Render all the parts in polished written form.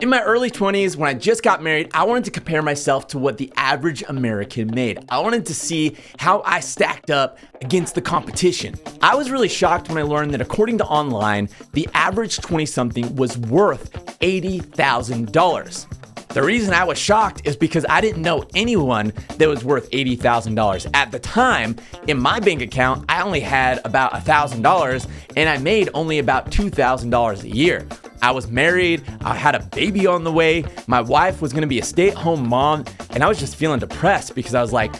In my early 20s, when I just got married, I wanted to compare myself to what the average American made. I wanted to see how I stacked up against the competition. I was really shocked when I learned that according to online, the average 20-something was worth $80,000. The reason I was shocked is because I didn't know anyone that was worth $80,000. At the time, in my bank account, I only had about $1,000 and I made only about $2,000 a year. I was married, I had a baby on the way, my wife was gonna be a stay-at-home mom, and I was just feeling depressed because I was like,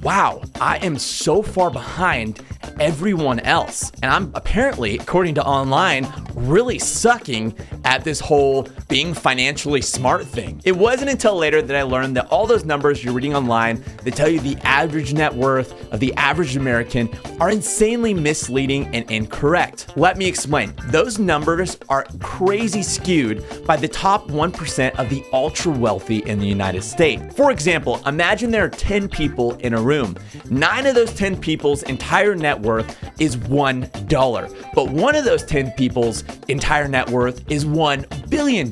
wow, I am so far behind everyone else. And I'm apparently, according to online, really sucking at this whole being financially smart thing. It wasn't until later that I learned that all those numbers you're reading online that tell you the average net worth of the average American are insanely misleading and incorrect. Let me explain. Those numbers are crazy skewed by the top 1% of the ultra wealthy in the United States. For example, imagine there are 10 people in a room. 9 of those 10 people's entire net worth is $1. But one of those 10 people's entire net worth is $1 billion.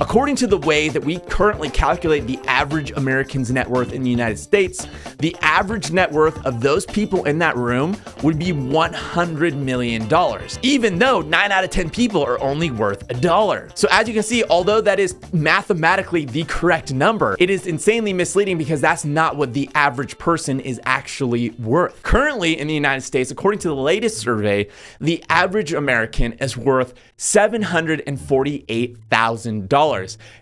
According to the way that we currently calculate the average American's net worth in the United States, the average net worth of those people in that room would be $100 million, even though 9 out of 10 people are only worth $1. So as you can see, although that is mathematically the correct number, it is insanely misleading because that's not what the average person is actually worth. Currently in the United States, according to the latest survey, the average American is worth $748,000.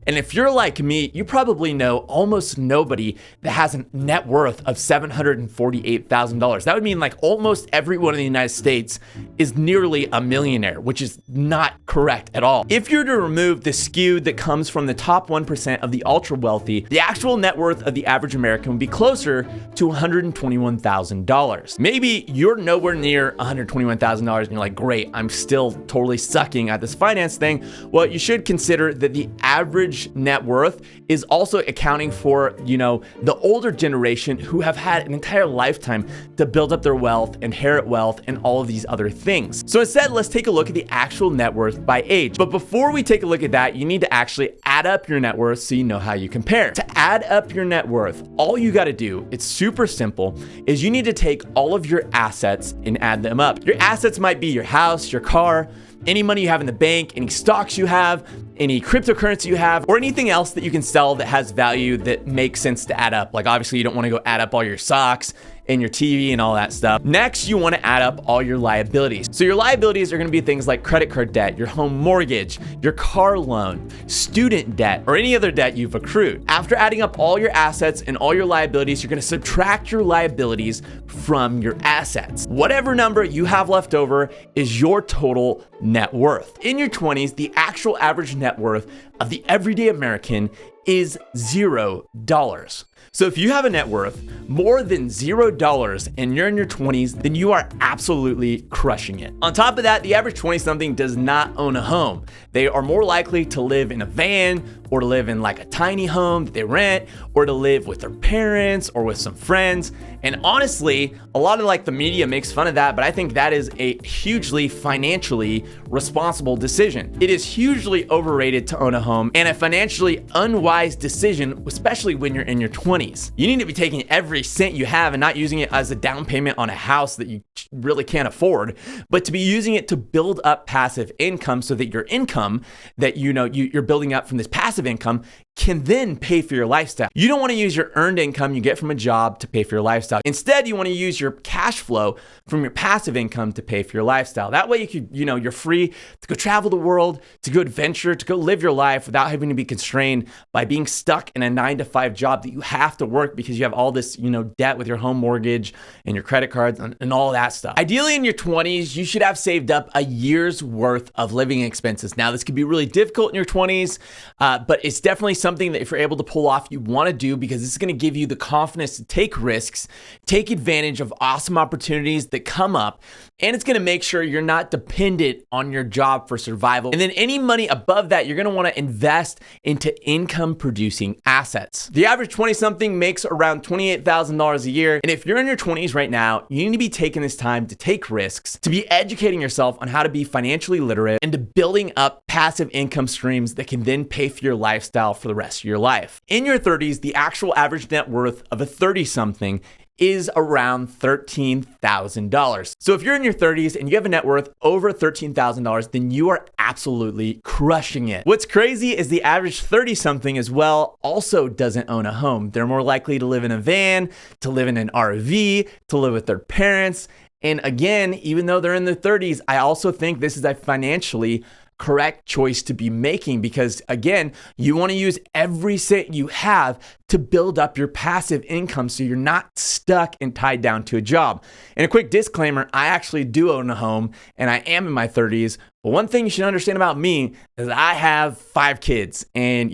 And if you're like me, you probably know almost nobody that has a net worth of $748,000. That would mean like almost everyone in the United States is nearly a millionaire, which is not correct at all. If you're to remove the skew that comes from the top 1% of the ultra wealthy, the actual net worth of the average American would be closer to $121,000. Maybe you're nowhere near $121,000 and you're like, great, I'm still totally sucking at this finance thing. Well, you should consider that the average net worth is also accounting for, the older generation who have had an entire lifetime to build up their wealth, inherit wealth, and all of these other things. So instead, let's take a look at the actual net worth by age. But before we take a look at that, you need to actually add up your net worth so you know how you compare. To add up your net worth, all you gotta do, it's super simple, is you need to take all of your assets and add them up. Your assets might be your house, your car, any money you have in the bank, any stocks you have, any cryptocurrency you have, or anything else that you can sell that has value that makes sense to add up. Like obviously you don't want to go add up all your socks and your TV and all that stuff. Next, you want to add up all your liabilities. So your liabilities are going to be things like credit card debt, your home mortgage, your car loan, student debt, or any other debt you've accrued. After adding up all your assets and all your liabilities, you're going to subtract your liabilities from your assets. Whatever number you have left over is your total net worth. In your 20s, the actual average net worth of the everyday American is $0. So if you have a net worth more than $0 and you're in your 20s, then you are absolutely crushing it. On top of that, the average 20-something does not own a home. They are more likely to live in a van or to live in like a tiny home that they rent or to live with their parents or with some friends. And honestly, a lot of like the media makes fun of that, but I think that is a hugely financially responsible decision. It is hugely overrated to own a home and a financially unwise decision, especially when you're in your 20s. You need to be taking every cent you have and not using it as a down payment on a house that you really can't afford, but to be using it to build up passive income so that your income that you're building up from this passive income can then pay for your lifestyle. You don't want to use your earned income you get from a job to pay for your lifestyle. Instead, you want to use your cash flow from your passive income to pay for your lifestyle. That way you're free to go travel the world, to go adventure, to go live your life without having to be constrained by being stuck in a 9-to-5 job that you have to work because you have all this, debt with your home mortgage and your credit cards and all that stuff. Ideally in your 20s, you should have saved up a year's worth of living expenses. Now, this could be really difficult in your 20s, but it's definitely something something that if you're able to pull off, you want to do, because this is going to give you the confidence to take risks, take advantage of awesome opportunities that come up, and it's going to make sure you're not dependent on your job for survival. And then any money above that, you're going to want to invest into income producing assets. The average 20-something makes around $28,000 a year. And if you're in your 20s right now, you need to be taking this time to take risks, to be educating yourself on how to be financially literate, and to building up passive income streams that can then pay for your lifestyle for the rest of your life. In your 30s, the actual average net worth of a 30-something is around $13,000. So if you're in your 30s and you have a net worth over $13,000, then you are absolutely crushing it. What's crazy is the average 30-something as well also doesn't own a home. They're more likely to live in a van, to live in an RV, to live with their parents. And again, even though they're in their 30s, I also think this is a financially correct choice to be making, because again, you want to use every cent you have to build up your passive income so you're not stuck and tied down to a job. And a quick disclaimer, I actually do own a home and I am in my 30s. But one thing you should understand about me is I have 5 kids, and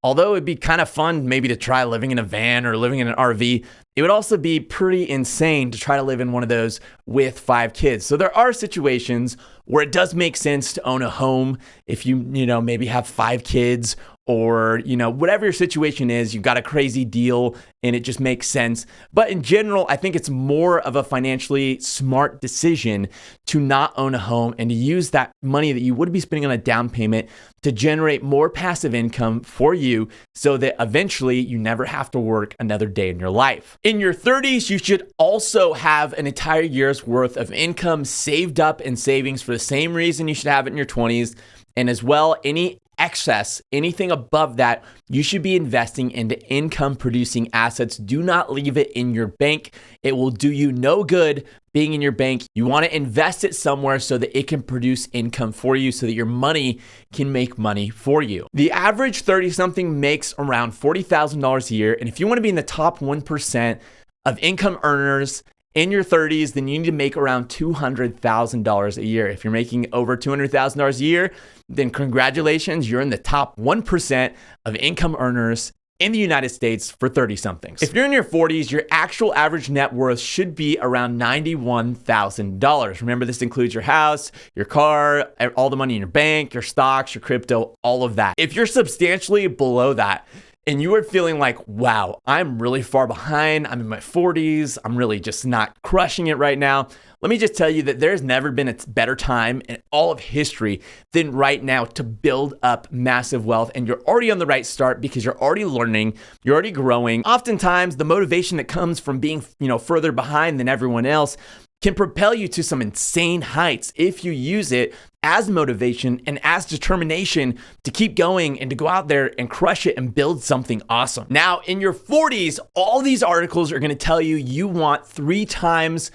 although it'd be kind of fun maybe to try living in a van or living in an RV, it would also be pretty insane to try to live in one of those with 5 kids. So there are situations where it does make sense to own a home if you maybe have 5 kids, or whatever your situation is, you've got a crazy deal and it just makes sense. But in general, I think it's more of a financially smart decision to not own a home and to use that money that you would be spending on a down payment to generate more passive income for you, so that eventually you never have to work another day in your life. In your 30s, you should also have an entire year's worth of income saved up in savings for the same reason you should have it in your 20s. And as well, any excess, anything above that, you should be investing into income producing assets. Do not leave it in your bank. It will do you no good being in your bank. You want to invest it somewhere so that it can produce income for you, so that your money can make money for you. The average 30-something makes around $40,000 a year. And if you want to be in the top 1% of income earners in your 30s, then you need to make around $200,000 a year. If you're making over $200,000 a year, then congratulations, you're in the top 1% of income earners in the United States for 30-somethings. If you're in your 40s, your actual average net worth should be around $91,000. Remember, this includes your house, your car, all the money in your bank, your stocks, your crypto, all of that. If you're substantially below that, and you are feeling like, wow, I'm really far behind, I'm in my 40s, I'm really just not crushing it right now, let me just tell you that there's never been a better time in all of history than right now to build up massive wealth. And you're already on the right start, because you're already learning, you're already growing. Oftentimes, the motivation that comes from being, further behind than everyone else can propel you to some insane heights if you use it as motivation and as determination to keep going and to go out there and crush it and build something awesome. Now, in your 40s, all these articles are going to tell you you want 3 times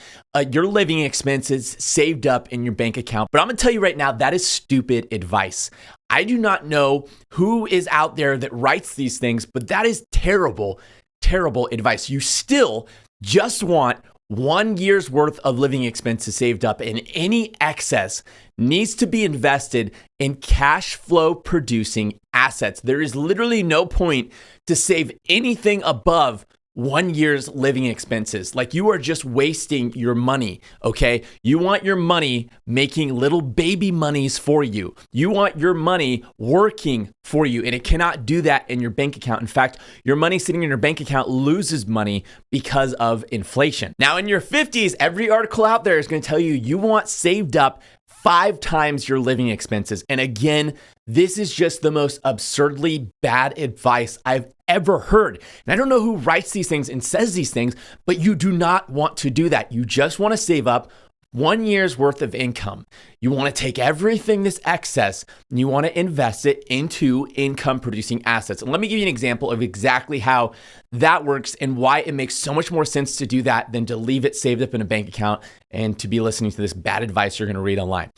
your living expenses saved up in your bank account. But I'm going to tell you right now, that is stupid advice. I do not know who is out there that writes these things, but that is terrible, terrible advice. You still just want 1 year's worth of living expenses saved up, and any excess needs to be invested in cash flow producing assets. There is literally no point to save anything above 1 year's living expenses. Like, you are just wasting your money, okay? You want your money making little baby monies for you. You want your money working for you, and it cannot do that in your bank account. In fact, your money sitting in your bank account loses money because of inflation. Now, in your 50s, every article out there is going to tell you you want saved up 5 times your living expenses. And again, this is just the most absurdly bad advice I've ever heard. And I don't know who writes these things and says these things, but you do not want to do that. You just want to save up 1 year's worth of income. You want to take everything this excess and you want to invest it into income producing assets. And let me give you an example of exactly how that works and why it makes so much more sense to do that than to leave it saved up in a bank account and to be listening to this bad advice you're going to read online.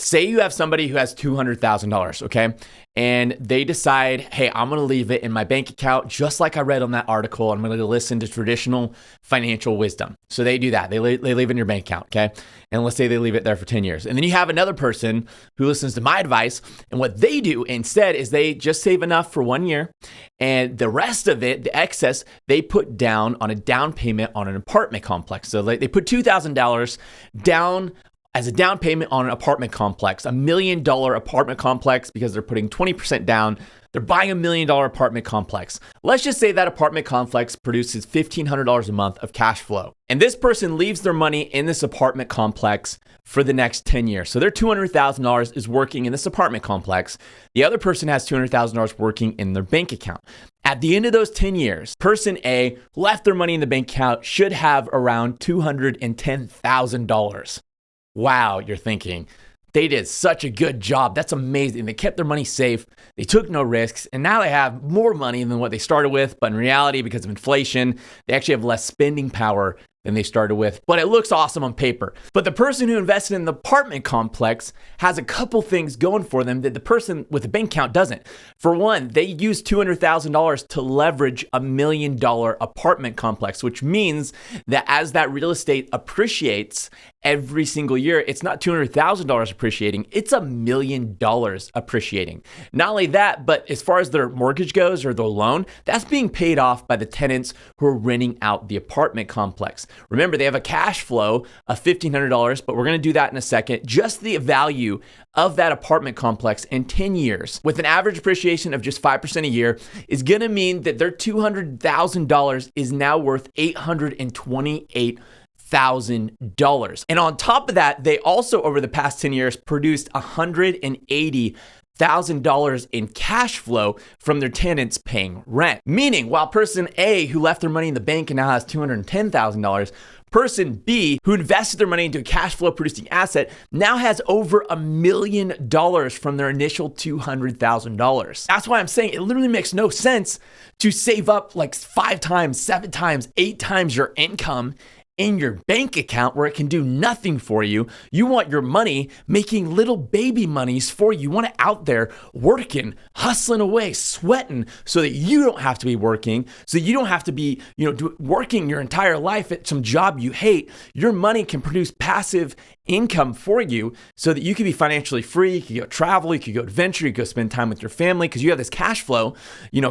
Say you have somebody who has $200,000, okay? And they decide, hey, I'm gonna leave it in my bank account, just like I read on that article. I'm gonna listen to traditional financial wisdom. So they do that. They leave it in your bank account, okay? And let's say they leave it there for 10 years. And then you have another person who listens to my advice. And what they do instead is they just save enough for 1 year. And the rest of it, the excess, they put down on a down payment on an apartment complex. So they put $2,000 down as a down payment on an apartment complex, $1 million apartment complex, because they're putting 20% down. They're buying $1 million apartment complex. Let's just say that apartment complex produces $1,500 a month of cash flow. And this person leaves their money in this apartment complex for the next 10 years. So their $200,000 is working in this apartment complex. The other person has $200,000 working in their bank account. At the end of those 10 years, person A left their money in the bank account, should have around $210,000. Wow, you're thinking, they did such a good job. That's amazing. They kept their money safe. They took no risks. And now they have more money than what they started with. But in reality, because of inflation, they actually have less spending power than they started with. But it looks awesome on paper. But the person who invested in the apartment complex has a couple things going for them that the person with the bank account doesn't. For one, they used $200,000 to leverage $1 million apartment complex, which means that as that real estate appreciates every single year, it's not $200,000 appreciating, it's $1 million appreciating. Not only that, but as far as their mortgage goes or their loan, that's being paid off by the tenants who are renting out the apartment complex. Remember, they have a cash flow of $1,500, but we're going to do that in a second. Just the value of that apartment complex in 10 years with an average appreciation of just 5% a year is going to mean that their $200,000 is now worth $828,000. And on top of that, they also, over the past 10 years, produced $180,000 in cash flow from their tenants paying rent. Meaning, while person A, who left their money in the bank and now has $210,000, person B, who invested their money into a cash flow producing asset, now has over $1 million from their initial $200,000. That's why I'm saying it literally makes no sense to save up like 5 times, 7 times, 8 times your income in your bank account where it can do nothing for you. You want your money making little baby monies for you. You want it out there working, hustling away, sweating so that you don't have to be working, so you don't have to be, working your entire life at some job you hate. Your money can produce passive income for you so that you can be financially free. You can go travel, you can go adventure, you can go spend time with your family because you have this cash flow,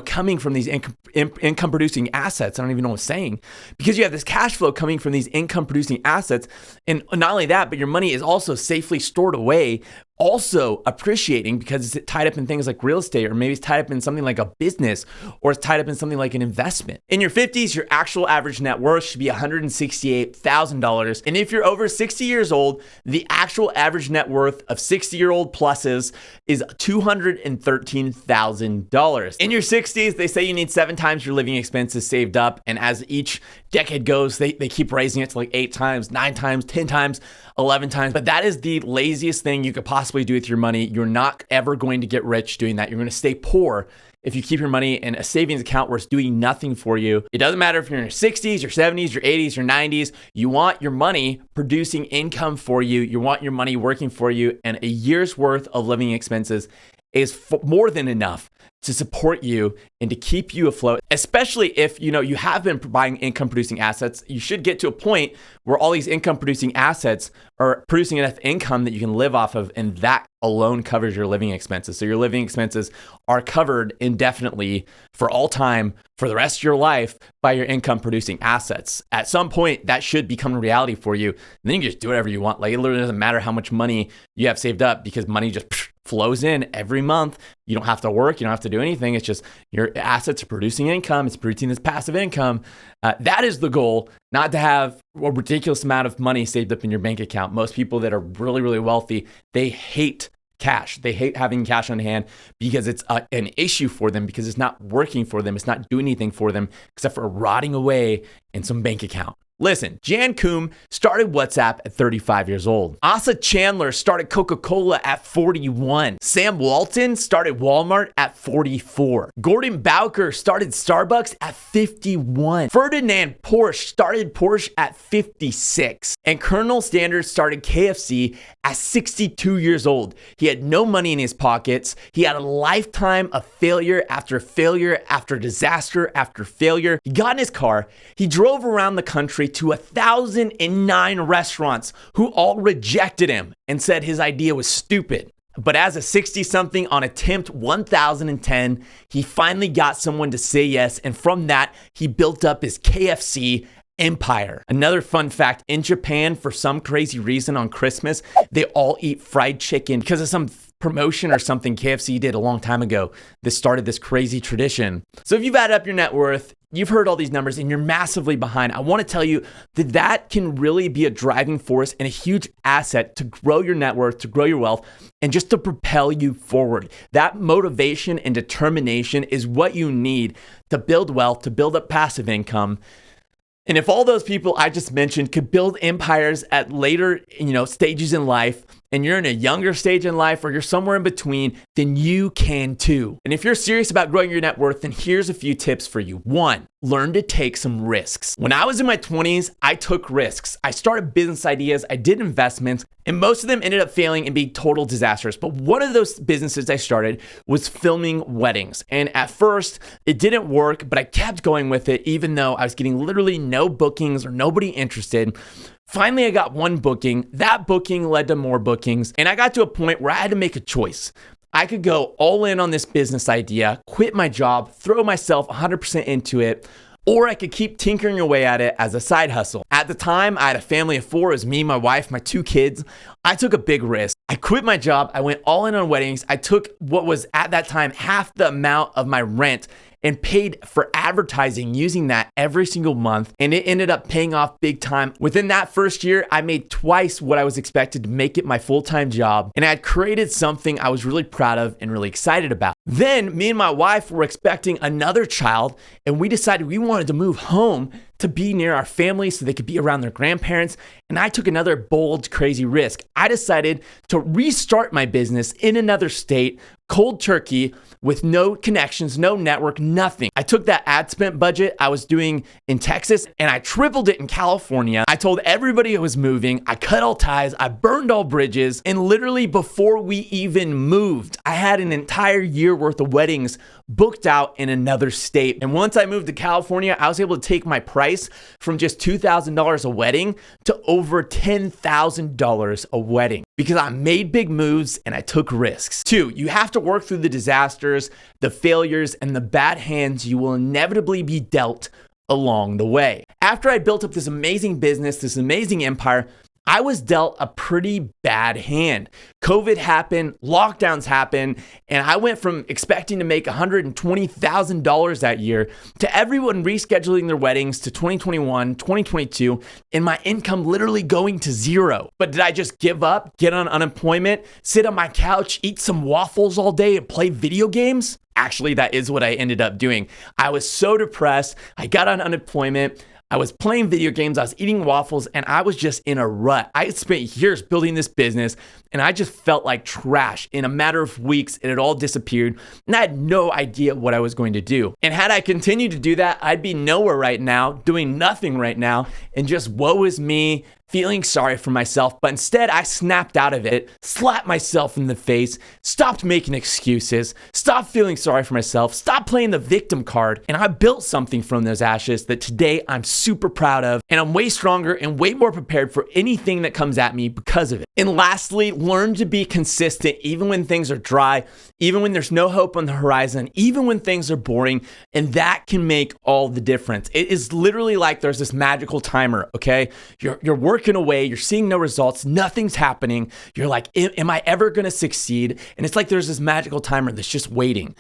coming from these income producing assets. I don't even know what I'm saying, because you have this cash flow coming from these income producing assets. And not only that, but your money is also safely stored away, also appreciating because it's tied up in things like real estate, or maybe it's tied up in something like a business, or it's tied up in something like an investment. In your 50s, your actual average net worth should be $168,000. And if you're over 60 years old, the actual average net worth of 60-year-old pluses is $213,000. In your 60s, they say you need 7 times your living expenses saved up. And as each decade goes, they keep raising it to like 8 times, 9 times, 10 times, 11 times. But that is the laziest thing you could possibly do with your money. You're not ever going to get rich doing that. You're going to stay poor if you keep your money in a savings account where it's doing nothing for you. It doesn't matter if you're in your 60s, your 70s, your 80s, your 90s. You want your money producing income for you. You want your money working for you. And a year's worth of living expenses is more than enough to support you and to keep you afloat, especially if you have been buying income producing assets. You should get to a point where all these income producing assets are producing enough income that you can live off of, and that alone covers your living expenses. So your living expenses are covered indefinitely for all time for the rest of your life by your income producing assets. At some point, that should become a reality for you. And then you can just do whatever you want. Like, it literally doesn't matter how much money you have saved up, because money just flows in every month. You don't have to work. You don't have to do anything. It's just your assets are producing income. It's producing this passive income. That is the goal, not to have a ridiculous amount of money saved up in your bank account. Most people that are really, really wealthy, they hate cash. They hate having cash on hand because it's an issue for them, because it's not working for them. It's not doing anything for them except for rotting away in some bank account. Listen, Jan Koum started WhatsApp at 35 years old. Asa Chandler started Coca-Cola at 41. Sam Walton started Walmart at 44. Gordon Bowker started Starbucks at 51. Ferdinand Porsche started Porsche at 56. And Colonel Sanders started KFC at 62 years old. He had no money in his pockets. He had a lifetime of failure after failure after disaster after failure. He got in his car. He drove around the country to 1,009 restaurants who all rejected him and said his idea was stupid. But as a 60-something on attempt 1010, he finally got someone to say yes. And from that, he built up his KFC empire. Another fun fact, in Japan, for some crazy reason on Christmas, they all eat fried chicken because of some promotion or something KFC did a long time ago. This started this crazy tradition. So if you've added up your net worth, you've heard all these numbers and you're massively behind, I want to tell you that that can really be a driving force and a huge asset to grow your net worth, to grow your wealth, and just to propel you forward. That motivation and determination is what you need to build wealth, to build up passive income. And if all those people I just mentioned could build empires at later, stages in life, and you're in a younger stage in life or you're somewhere in between, then you can too. And if you're serious about growing your net worth, then here's a few tips for you. 1, learn to take some risks. When I was in my 20s, I took risks. I started business ideas, I did investments, and most of them ended up failing and being total disasters. But one of those businesses I started was filming weddings. And at first, it didn't work, but I kept going with it, even though I was getting literally no bookings or nobody interested. Finally, I got one booking. That booking led to more bookings. And I got to a point where I had to make a choice. I could go all in on this business idea, quit my job, throw myself 100% into it, or I could keep tinkering away at it as a side hustle. At the time, I had a family of 4. It was me, my wife, my 2 kids. I took a big risk. I quit my job. I went all in on weddings. I took what was at that time half the amount of my rent and paid for advertising using that every single month. And it ended up paying off big time. Within that first year, I made twice what I was expected to make it my full-time job. And I had created something I was really proud of and really excited about. Then me and my wife were expecting another child, and we decided we wanted to move home to be near our family so they could be around their grandparents. And I took another bold, crazy risk. I decided to restart my business in another state, cold turkey, with no connections, no network, nothing. I took that ad spend budget I was doing in Texas and I tripled it in California. I told everybody I was moving. I cut all ties. I burned all bridges. And literally before we even moved, I had an entire year worth of weddings booked out in another state. And once I moved to California, I was able to take my price from just $2,000 a wedding to over $10,000 a wedding because I made big moves and I took risks. 2, you have to work through the disasters, the failures, and the bad hands you will inevitably be dealt along the way. After I built up this amazing business, this amazing empire, I was dealt a pretty bad hand. COVID happened, lockdowns happened, and I went from expecting to make $120,000 that year to everyone rescheduling their weddings to 2021, 2022, and my income literally going to zero. But did I just give up, get on unemployment, sit on my couch, eat some waffles all day, and play video games? Actually, that is what I ended up doing. I was so depressed. I got on unemployment. I was playing video games, I was eating waffles, and I was just in a rut. I had spent years building this business, and I just felt like trash. In a matter of weeks, it had all disappeared, and I had no idea what I was going to do. And had I continued to do that, I'd be nowhere right now, doing nothing right now, and just woe is me, feeling sorry for myself. But instead, I snapped out of it, slapped myself in the face, stopped making excuses, stopped feeling sorry for myself, stopped playing the victim card, and I built something from those ashes that today I'm super proud of, and I'm way stronger and way more prepared for anything that comes at me because of it. And lastly, learn to be consistent even when things are dry, even when there's no hope on the horizon, even when things are boring, and that can make all the difference. It is literally like there's this magical timer, okay? You're working away, you're seeing no results, nothing's happening. You're like, am I ever gonna succeed? And it's like there's this magical timer that's just waiting,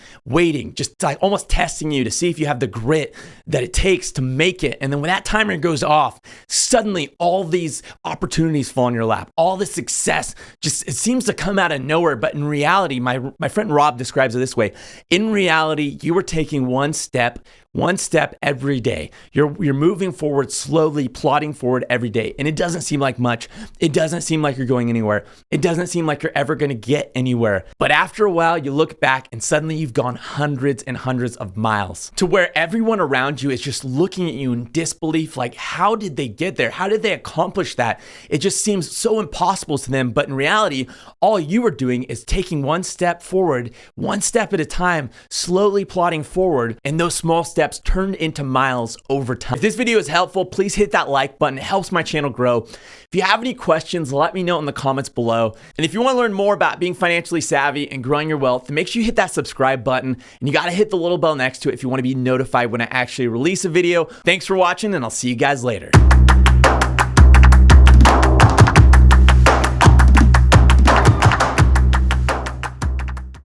just like almost testing you to see if you have the grit that it takes to make it. And then when that timer goes off, suddenly all these opportunities fall in your lap. All this success just, it seems to come out of nowhere. But in reality, my friend Rob describes it this way. In reality, you were taking one step one step every day. You're moving forward slowly, plodding forward every day. And it doesn't seem like much. It doesn't seem like you're going anywhere. It doesn't seem like you're ever going to get anywhere. But after a while, you look back and suddenly you've gone hundreds and hundreds of miles to where everyone around you is just looking at you in disbelief. Like, how did they get there? How did they accomplish that? It just seems so impossible to them. But in reality, all you are doing is taking one step forward, one step at a time, slowly plodding forward. And those small steps turn into miles over time. If this video is helpful, please hit that like button. It helps my channel grow. If you have any questions, let me know in the comments below. And if you want to learn more about being financially savvy and growing your wealth, then make sure you hit that subscribe button. And you got to hit the little bell next to it if you want to be notified when I actually release a video. Thanks for watching, and I'll see you guys later.